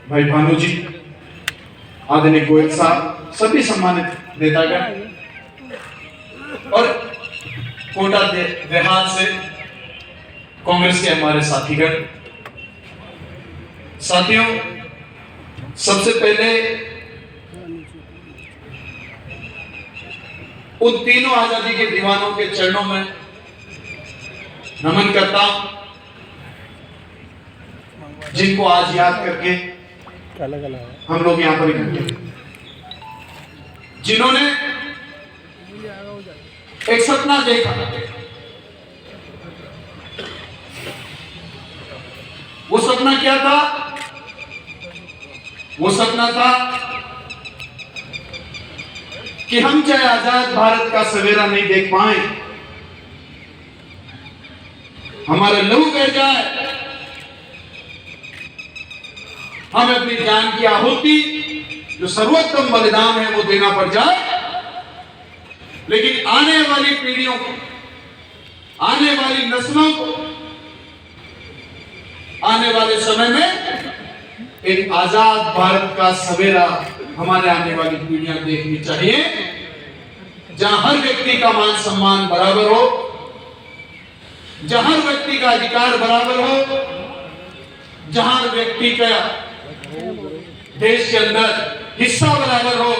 भाई भानु जी, आदरणीय गोयल साहब, सभी सम्मानित नेतागण और कोटा देहात से कांग्रेस के हमारे साथीगण। साथियों, सबसे पहले उन तीनों आजादी के दीवानों के चरणों में नमन करता हूं, जिनको आज याद करके हम लोग यहां पर इकट्ठे हुए, जिन्होंने एक सपना देखा। वो सपना क्या था? वो सपना था कि हम चाहे आजाद भारत का सवेरा नहीं देख पाए, हमारा लहू बह जाए, हमें अपनी जान की आहुति, जो सर्वोत्तम बलिदान है, वो देना पड़ जाए, लेकिन आने वाली पीढ़ियों को, आने वाली नस्लों को, आने वाले समय में एक आजाद भारत का सवेरा हमारे आने वाली पीढ़ियां देखनी चाहिए, जहां हर व्यक्ति का मान सम्मान बराबर हो, जहां हर व्यक्ति का अधिकार बराबर हो, जहां हर व्यक्ति का देश के अंदर हिस्सा बराबर हो,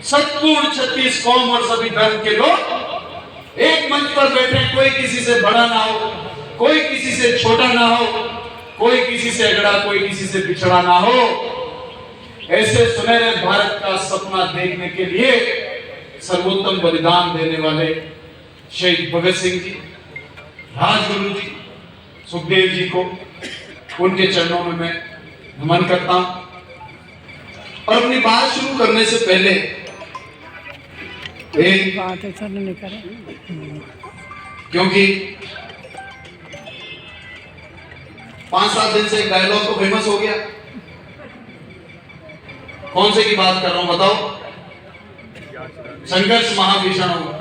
संपूर्ण 36 कौम और सभी धर्म के लोग एक मंच पर बैठे, कोई किसी से बड़ा ना हो, कोई किसी से छोटा ना हो, कोई किसी से अगड़ा, कोई किसी से पिछड़ा ना हो। ऐसे सुनहरे भारत का सपना देखने के लिए सर्वोत्तम बलिदान देने वाले शहीद भगत सिंह जी, राजगुरु जी, सुखदेव जी को, उनके चरणों में मैं नमन करता हूं। और अपनी बात शुरू करने से पहले क्योंकि 5-7 दिन से एक डायलॉग तो फेमस हो गया, कौन से की बात कर रहा हूं बताओ? संघर्ष महाभीषण होगा।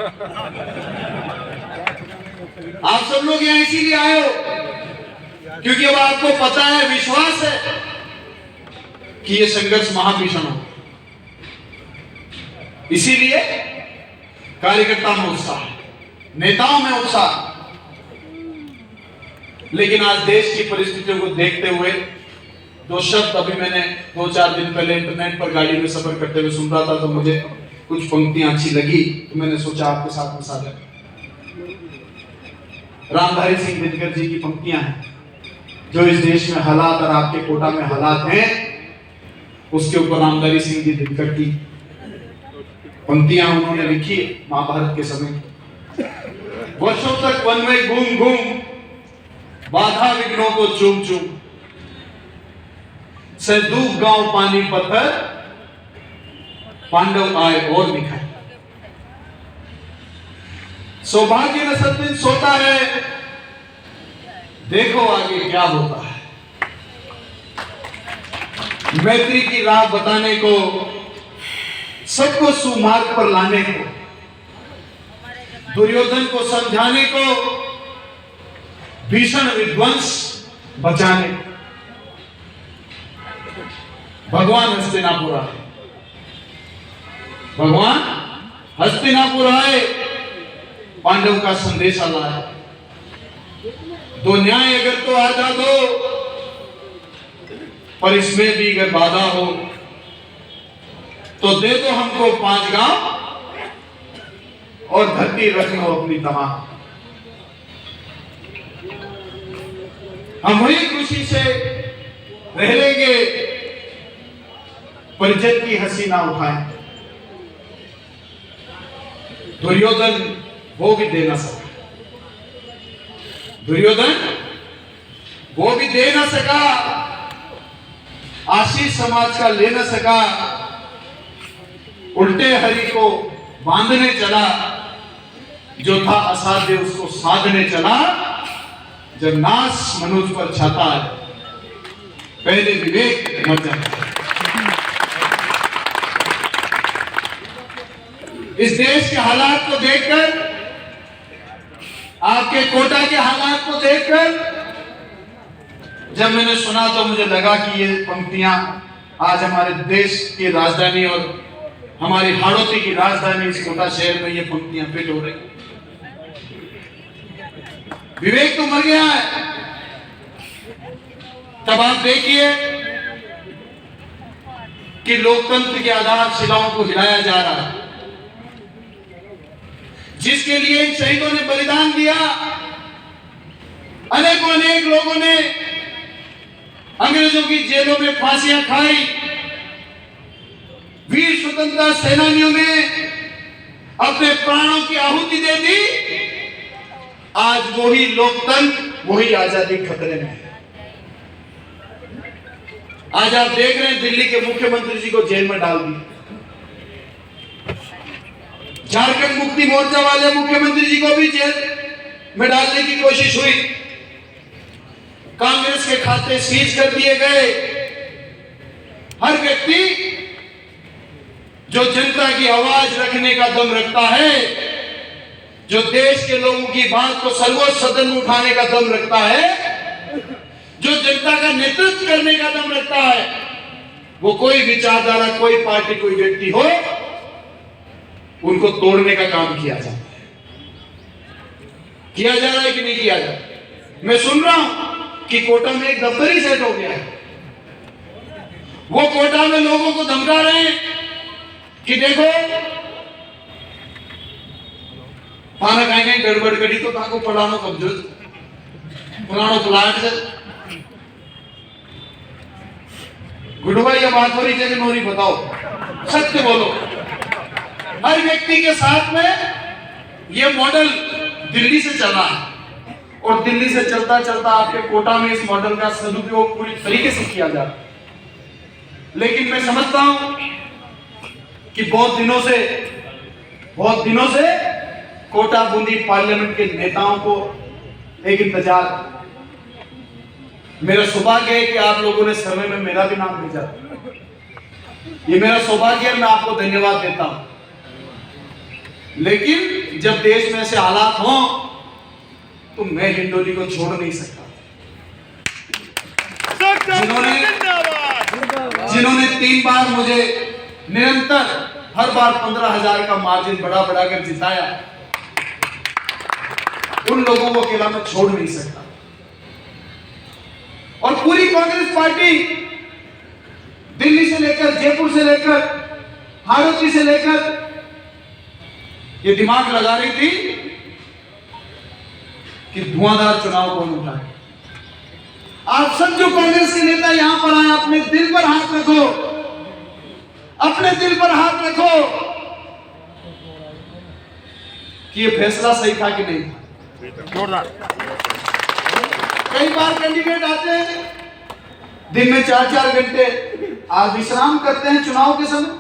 आप सब लोग यहां इसीलिए आए हो क्योंकि अब आपको पता है, विश्वास है कि ये संघर्ष महाभीषण हो। इसीलिए कार्यकर्ता में उत्साह, नेताओं में उत्साह, लेकिन आज देश की परिस्थितियों को देखते हुए 2 शब्द अभी मैंने 2-4 दिन पहले इंटरनेट पर गाड़ी में सफर करते हुए सुन रहा था, तो मुझे कुछ पंक्तियां अच्छी लगी, तो मैंने सोचा आपके साथ में साझा। रामधारी सिंह दिनकर जी की पंक्तियां हैं, जो इस देश में हालात और आपके कोटा में हालात हैं, उसके ऊपर रामधारी सिंह जी दिनकर की पंक्तियां उन्होंने लिखी महाभारत के समय। वर्षों तक वन में घूम घूम, बाधा विघ्नों को चूम चूम, से दूब गांव पानी पत्थर, पांडव आए और निखाए। सौभाग्य न सतदिन सोता है, देखो आगे क्या होता है। मैत्री की राह बताने को, सबको सुमार्ग पर लाने को, दुर्योधन को समझाने को, भीषण विध्वंस बचाने को, भगवान हस्तिनापुर आए। भगवान हस्तिनापुर आए, पांडव का संदेश लाया। दो न्याय अगर तो आजा दो, पर इसमें भी अगर बाधा हो तो दे दो हमको 5 गांव और धरती रख लो अपनी तमाम। हम वही खुशी से रह लेंगे, परिजन की हंसी ना उठाएं। दुर्योधन वो भी दे ना सका, दुर्योधन वो भी दे ना सका, आशीष समाज का ले ना सका, उल्टे हरि को बांधने चला, जो था असाध्य उसको साधने चला। जब नाश मनुष्य पर छाता है, पहले विवेक मर जाता है। इस देश के हालात को देखकर, आपके कोटा के हालात को देखकर जब मैंने सुना तो मुझे लगा कि ये पंक्तियां आज हमारे देश की राजधानी और हमारी हाड़ौती की राजधानी इस कोटा शहर में ये पंक्तियां फिट हो रही। विवेक तो मर गया है। तब आप देखिए कि लोकतंत्र के आधारशिलाओं को हिलाया जा रहा है, जिसके लिए इन शहीदों ने बलिदान दिया। अनेक लोगों ने अंग्रेजों की जेलों में फांसियां खाई। वीर स्वतंत्रता सेनानियों ने अपने प्राणों की आहुति दे दी। आज वही लोकतंत्र, वही आजादी खतरे में है। आज आप देख रहे हैं दिल्ली के मुख्यमंत्री जी को जेल में डाल दिया। झारखंड मुक्ति मोर्चा वाले मुख्यमंत्री जी को भी जेल में डालने की कोशिश हुई। कांग्रेस के खाते सीज कर दिए गए। हर व्यक्ति जो जनता की आवाज रखने का दम रखता है, जो देश के लोगों की बात को सर्वोच्च सदन में उठाने का दम रखता है, जो जनता का नेतृत्व करने का दम रखता है, वो कोई विचारधारा, कोई पार्टी, कोई व्यक्ति हो, उनको तोड़ने का काम किया जाता है। किया जा रहा है कि नहीं किया जा रहा? मैं सुन रहा हूं कि कोटा में एक दफ्तर ही सेट हो गया है। वो कोटा में लोगों को धमका रहे हैं कि देखो खाना खाएंगे, गड़बड़ करी तो ताको पढ़ानो कमजोर पुरानो प्लाट से गुडवा ये बात हो रही है कि नोरी बताओ, सत्य बोलो। हर व्यक्ति के साथ में ये मॉडल दिल्ली से चला है और दिल्ली से चलता चलता आपके कोटा में इस मॉडल का सदुपयोग पूरी तरीके से किया जाता है। लेकिन मैं समझता हूं कि बहुत दिनों से कोटा बूंदी पार्लियामेंट के नेताओं को एक इंतजार। मेरा सौभाग्य है कि आप लोगों ने सर्वे में मेरा भी नाम भेजा। ये मेरा सौभाग्य है, मैं आपको धन्यवाद देता हूं। लेकिन जब देश में ऐसे हालात हों तो मैं हिंडोली को छोड़ नहीं सकता। जिन्होंने 3 बार मुझे निरंतर हर बार 15,000 का मार्जिन बढ़ा कर जिताया, उन लोगों को अकेला मैं छोड़ नहीं सकता। और पूरी कांग्रेस पार्टी दिल्ली से लेकर, जयपुर से लेकर, हाड़ौती से लेकर ये दिमाग लगा रही थी कि धुआंधार चुनाव कौन उठाए। आप सब जो कांग्रेस के नेता यहां पर आए, अपने दिल पर हाथ रखो, अपने दिल पर हाथ रखो कि ये फैसला सही था कि नहीं था। कई बार कैंडिडेट आते हैं, दिन में 4-4 घंटे आज विश्राम करते हैं चुनाव के समय,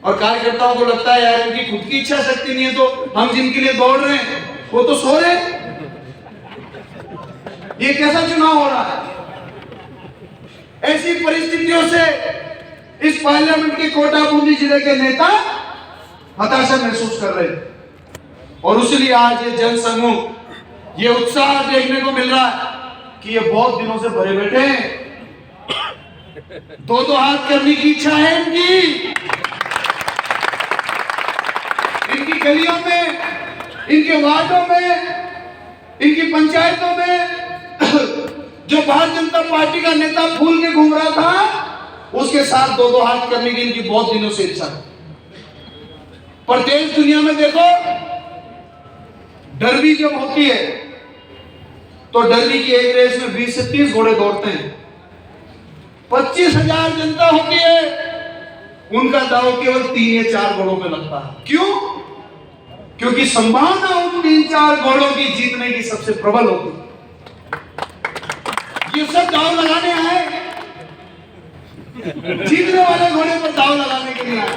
और कार्यकर्ताओं को लगता है यार इनकी खुद की इच्छा शक्ति नहीं है तो हम जिनके लिए दौड़ रहे हैं वो तो सो रहे हैं। ये कैसा चुनाव हो रहा है? ऐसी परिस्थितियों से इस पार्लियामेंट के कोटा बूंदी जिले के नेता हताशा महसूस कर रहे हैं, और इसलिए आज ये जनसमूह, ये उत्साह देखने को मिल रहा है कि ये बहुत दिनों से भरे बैठे हैं। 2-2 हाथ करने की इच्छा है इनकी गलियों में, इनके वार्डों में, इनकी पंचायतों में जो भारतीय जनता पार्टी का नेता फूल के घूम रहा था, उसके साथ 2-2 हाथ करने की इनकी बहुत दिनों से इच्छा है। पर देश दुनिया में देखो, डर्बी जब होती है तो डर्बी की एक रेस में 20 से 30 घोड़े दौड़ते हैं। 25,000 जनता होती है, उनका दाव केवल 3 या 4 घोड़ों में लगता है। क्यों? क्योंकि संभावना उन 3-4 घोड़ों की जीतने की सबसे प्रबल होती है। ये सब दाव लगाने आए, जीतने वाले घोड़े पर दाव लगाने के लिए आए।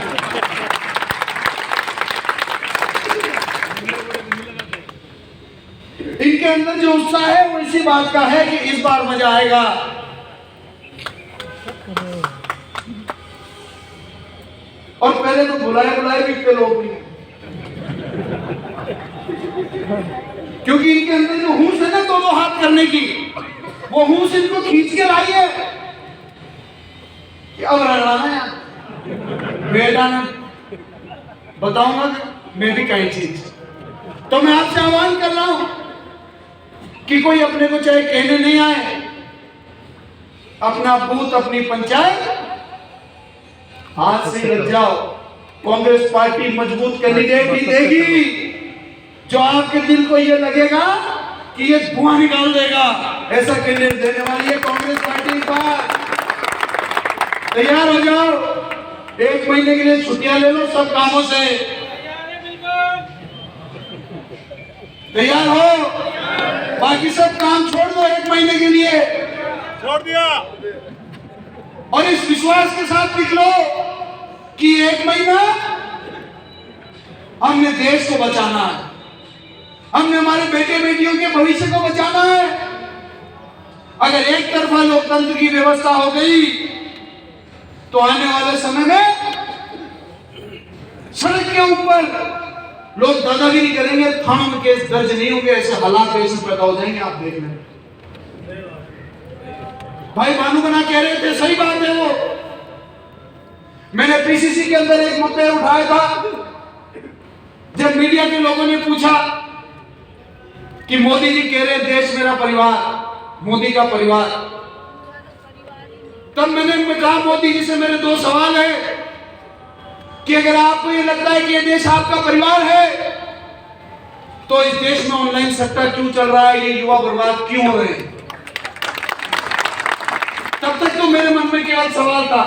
इनके अंदर जो उत्साह है वो इसी बात का है कि इस बार मजा आएगा। और पहले तो बुलाए भी इतने लोग नहीं, क्योंकि इनके अंदर जो हुस है ना 2-2 हाथ करने की, वो हूस इनको खींच के लाई है कि अब रगड़ाना है बेटा ने बताऊंगा मैं भी कई चीज। तो मैं आपसे आह्वान कर रहा हूं कि कोई अपने को चाहे कहने नहीं आए, अपना बूथ अपनी पंचायत हाथ से लग जाओ। कांग्रेस पार्टी मजबूत कैंडिडेट ही देगी जो आपके दिल को ये लगेगा कि ये धुआं निकाल देगा, ऐसा कैंडिडेट देने वाली है कांग्रेस पार्टी। पर तैयार हो जाओ, 1 महीने के लिए छुट्टियां ले लो सब कामों से, तैयार हो, बाकी सब काम छोड़ दो 1 महीने के लिए, छोड़ दिया। और इस विश्वास के साथ निकलो कि 1 महीना हमने देश को बचाना है, हमने हमारे बेटे बेटियों के भविष्य को बचाना है। अगर एक तरफा लोकतंत्र की व्यवस्था हो गई तो आने वाले समय में सड़क के ऊपर लोग दादागिरी करेंगे, थानों में केस दर्ज नहीं होंगे, ऐसे हालात ऐसे पैदा हो जाएंगे, आप देख लें। भाई भानु बना कह रहे थे, सही बात है। वो मैंने पीसीसी के अंदर एक मुद्दा उठाया था, जब मीडिया के लोगों ने पूछा कि मोदी जी कह रहे देश मेरा परिवार, मोदी का परिवार, तब मैंने कहा मोदी जी से मेरे 2 सवाल है कि अगर आपको ये लगता है कि ये देश आपका परिवार है तो इस देश में ऑनलाइन सट्टा क्यों चल रहा है, ये युवा बर्बाद क्यों हो रहे हैं। तब तक तो मेरे मन में केवल सवाल था,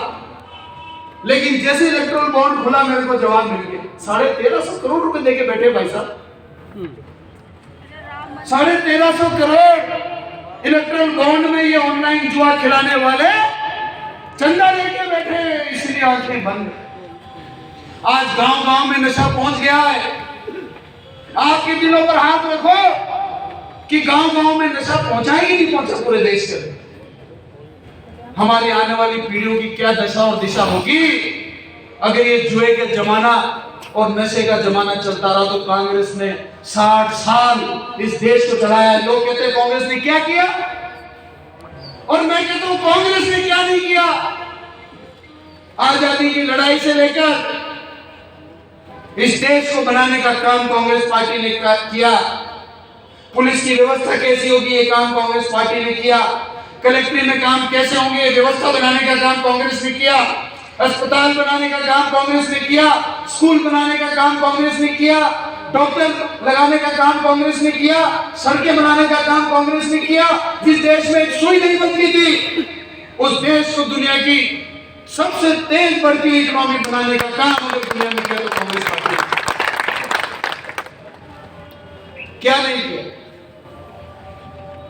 लेकिन जैसे इलेक्ट्रल बॉन्ड खुला मेरे को जवाब मिल गया। 1350 करोड़ रुपए देके बैठे भाई साहब, 1350 करोड़ इलेक्ट्रल बॉन्ड में ये ऑनलाइन जुआ खिलाने वाले चंदा लेके बैठे, इसलिए आंखें बंद। आज गांव गांव में नशा पहुंच गया है। आपके दिलों पर हाथ रखो कि गांव गांव में नशा पहुंचा ही नहीं पहुंचा पूरे देश के। हमारी आने वाली पीढ़ियों की क्या दशा और दिशा होगी अगर ये जुए का जमाना और नशे का जमाना चलता रहा। तो कांग्रेस ने 60 साल इस देश को चलाया है। लोग कहते हैं कांग्रेस ने क्या किया, और मैं कहता हूं कांग्रेस ने क्या नहीं किया। आजादी की लड़ाई से लेकर इस देश को बनाने का काम कांग्रेस पार्टी ने किया। पुलिस की व्यवस्था कैसी होगी ये काम कांग्रेस पार्टी ने किया। कलेक्ट्री में काम कैसे होंगे व्यवस्था बनाने का काम कांग्रेस ने किया। अस्पताल बनाने का काम कांग्रेस ने किया। स्कूल बनाने का काम कांग्रेस ने किया। डॉक्टर लगाने का काम कांग्रेस ने किया। सड़कें बनाने का काम कांग्रेस ने किया। जिस देश में एक सुई नहीं बनती थी उस देश को दुनिया की सबसे तेज बढ़ती हुई इकोनॉमी बनाने का काम अगर दुनिया में किया तो कांग्रेस पार्टी क्या नहीं किया।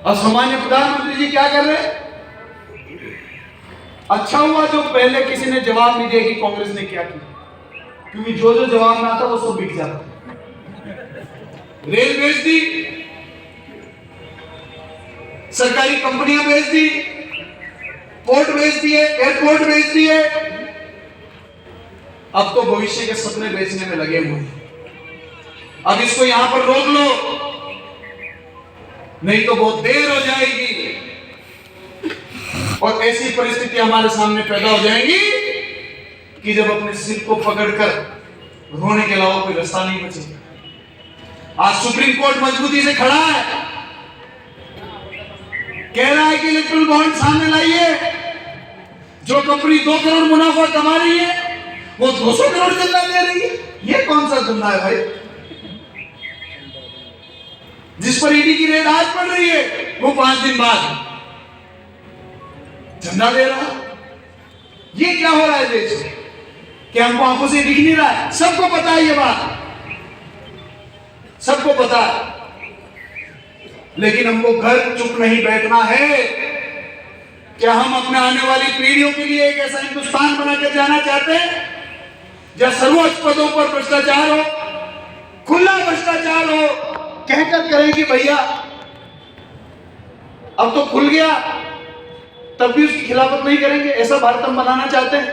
और सामान्य प्रधानमंत्री जी क्या कर रहे हैं? अच्छा हुआ जो पहले किसी ने जवाब नहीं दिया कि कांग्रेस ने क्या किया, क्योंकि जो जो जवाब ना था वो सब बिक जाता। रेल बेच दी, सरकारी कंपनियां बेच दी, पोर्ट बेच दिए, एयरपोर्ट बेच दिए। अब तो भविष्य के सपने बेचने में लगे हुए हैं। अब इसको यहां पर रोक लो, नहीं तो बहुत देर हो जाएगी और ऐसी परिस्थिति हमारे सामने पैदा हो जाएगी कि जब अपने सिर को पकड़कर रोने के अलावा कोई रास्ता नहीं बचेगा। आज सुप्रीम कोर्ट मजबूती से खड़ा है, कह रहा है कि इलेक्ट्रल बॉन्ड सामने लाइए। जो कंपनी 2 करोड़ मुनाफा कमा रही है वो 200 करोड़ चंदा ले रही है। ये कौन सा धंधा है भाई? जिस पर ईडी की रेड आज पड़ रही है वो 5 दिन बाद चंदा दे रहा। ये क्या हो रहा है देश में? क्या हमको आंखों से दिख नहीं रहा है? सबको पता है ये बात, सबको पता है, लेकिन हमको घर चुप नहीं बैठना है। क्या हम अपने आने वाली पीढ़ियों के लिए एक ऐसा हिंदुस्तान बना के जाना चाहते हैं जहां सर्वोच्च पदों पर भ्रष्टाचार हो, खुला भ्रष्टाचार हो, कहकर करें कि भैया अब तो खुल गया, तब भी उसकी खिलाफत नहीं करेंगे? ऐसा भारत हम बनाना चाहते हैं?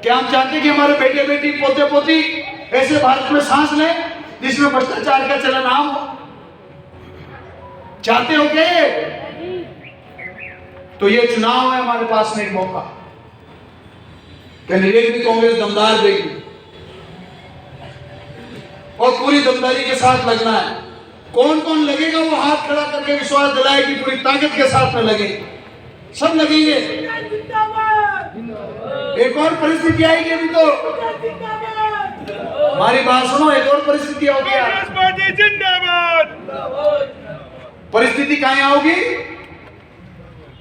क्या हम चाहते हैं कि हमारे बेटे बेटी पोते पोती ऐसे भारत में सांस लें जिसमें भ्रष्टाचार का चलन आम हो? चाहते हो क्या ये? तो ये चुनाव है हमारे पास में एक मौका, कैंडिडेट भी कांग्रेस दमदार देगी और पूरी दमदारी के साथ लगना है। कौन कौन लगेगा वो हाथ खड़ा करके विश्वास दिलाए कि पूरी ताकत के साथ में लगे, सब लगेंगे। एक और परिस्थिति आएगी अभी तो, हमारी बात सुनो, एक और परिस्थिति होगी। परिस्थिति कहां आओगी?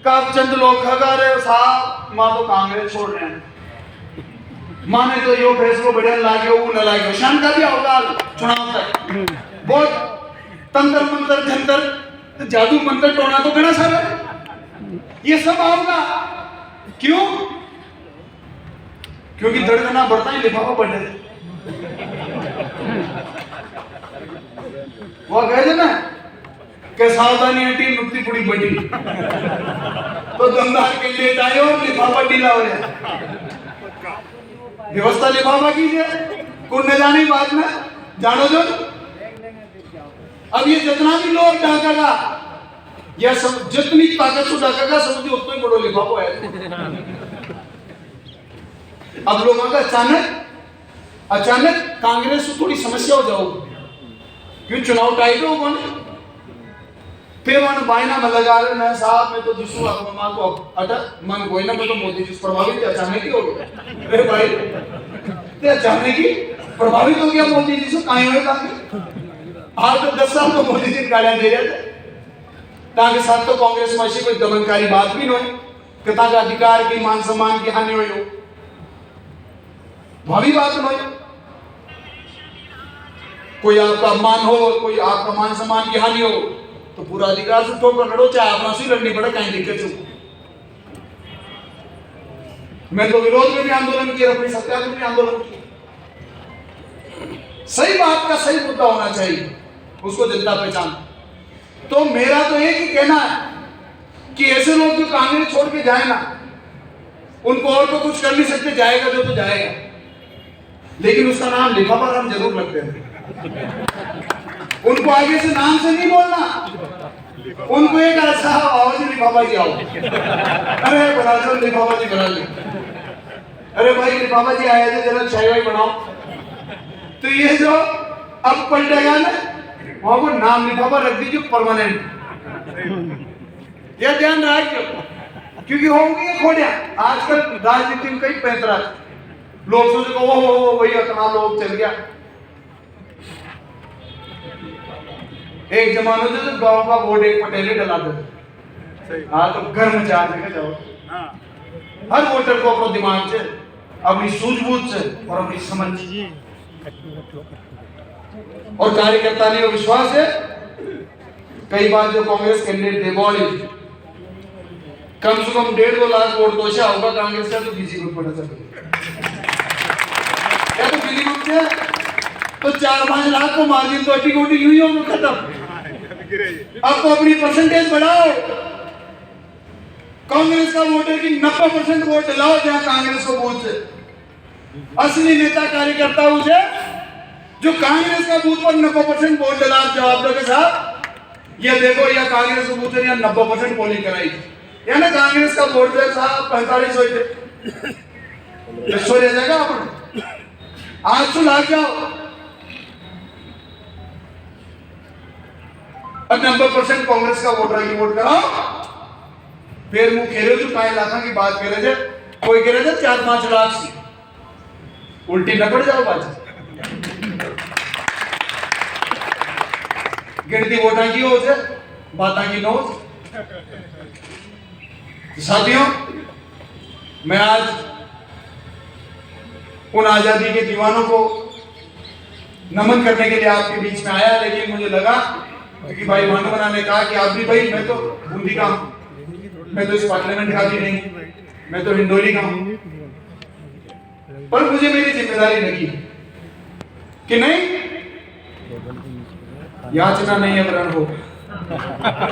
कब चंद लोग खगा रहे साहब मां तो कांग्रेस छोड़ रहे हैं, माने तो यो फैसलो बढ़िया लागे वो न लागे, शान का भी होगा चुनाव तक। बहुत तंत्र मंत्र जंतर जादू मंत्र टोना तो घना सारा ये सब आओगा। क्यों? क्योंकि दर्दना बढ़ता ही लिफाफा बढ़ जाए। वो कह दे ना कि सावधानी हटी नुकती पुड़ी बड़ी, तो दमदार के लिए आए और लिफाफा ढीला हो जाए। व्यवस्था लिफाफा कीजिए, कुछ न जाने बात में जानो जो। अब ये जितना भी लोग डाकेगा या सब जितनी ताकत से डाकेगा समझिए उतना ही बड़ो लिफाफा है। अब लोगों का अचानक कांग्रेस से थोड़ी समस्या हो जाओगी, क्यों चुनाव टाइट हो कौन फिर वन बायना में लगा रहे ना साहब मैं तो जिसू मां को अटक मन कोई ना मैं तो मोदी जी प्रभावित अचानक ही हो गया। अरे भाई ते अचानक ही प्रभावित हो गया मोदी जी से, काहे हुए कांग्रेस? आज तो 10 साल तो मोदी जी गालियां दे रहे थे, ताकि साथ तो कांग्रेस में ऐसी कोई दमनकारी बात भी नहीं कि ताकि अधिकार की मान सम्मान की हानि हुई हो, भावी बात नहीं। कोई आपका अपमान हो, कोई आपका मान सम्मान की हानि हो तो पूरा अधिकार से ठोकर लड़ो, चाहे अपना सी लड़नी पड़े, कहीं दिक्कत हो। मैं तो विरोध में भी आंदोलन किया, अपनी सत्याग्रह में भी आंदोलन किया। सही बात का सही मुद्दा होना चाहिए, उसको जनता पहचान। तो मेरा तो एक ही कहना है कि ऐसे लोग जो कांग्रेस छोड़ के जाए ना, उनको और तो कुछ कर नहीं सकते, जाएगा जो तो जाएगा, लेकिन उसका नाम लिफाफा हम जरूर लगते हैं। उनको आगे से नाम से नहीं बोलना, उनको एक ऐसा आवाज लिफाफा जी आओ, अरे बना दो लिफाफा जी बना ली, अरे भाई लिफाफा जी आए थे जरा चाय वाई बनाओ। तो ये जो अब पलटेगा ना वहां को नाम लिफाफा रख दीजिए परमानेंट, यह ध्यान रखिए, क्योंकि होंगे ये खोड़िया। आजकल राजनीति में कई पैतरा लोग सोचे वो वही इतना लोग चल गया। एक जमाने में तो गांव का वोट एक पटेली डला दे, हाँ तो घर में चार जगह जाओ। हर वोटर को अपना दिमाग से, अपनी सूझबूझ से और अपनी समझ और कार्यकर्ता ने विश्वास है। कई बार जो कांग्रेस कैंडिडेट दे बॉडी कम से कम 1.5-2 लाख वोट तो ऐसा होगा कांग्रेस का, तो बीसी ग्रुप पड़ा चल या तो बीसी ग्रुप से तो 4-5 लाख को मार्जिन तो अटी कोटी यूं ही होगा खत्म। अब तो अपनी परसेंटेज बढ़ाओ, कांग्रेस का वोटर की 90% वोट दिलाओ, जहां कांग्रेस को बूथ से असली नेता कार्यकर्ता उसे जो कांग्रेस का बूथ पर 90% वोट दिला, जवाब दो के साथ ये देखो या कांग्रेस को बूथ ने 90% पोलिंग कराई, या ना कांग्रेस का वोट जो साहब 45 हुए थे, सो रह जाएगा अपन 800 लाख जाओ और 90% कांग्रेस का वोटर की वोट कराओ। फिर वो कह रहे जो काहे लाखा की बात कर रहे थे, कोई कह रहे थे 4-5 लाख सी, उल्टी न पड़ जाओ बात। गिनती वोटा की हो से बाता की नो। साथियों, मैं आज उन आजादी के दीवानों को नमन करने के लिए आपके बीच में आया, लेकिन मुझे लगा क्योंकि भाई भानुमना ने कहा कि आप भी भाई, मैं तो बूंदी का हूं, मैं तो इस पार्लियामेंट का भी नहीं, मैं तो हिंडोली का हूं, पर मुझे मेरी जिम्मेदारी लगी कि नहीं याचना नहीं है वरण हो।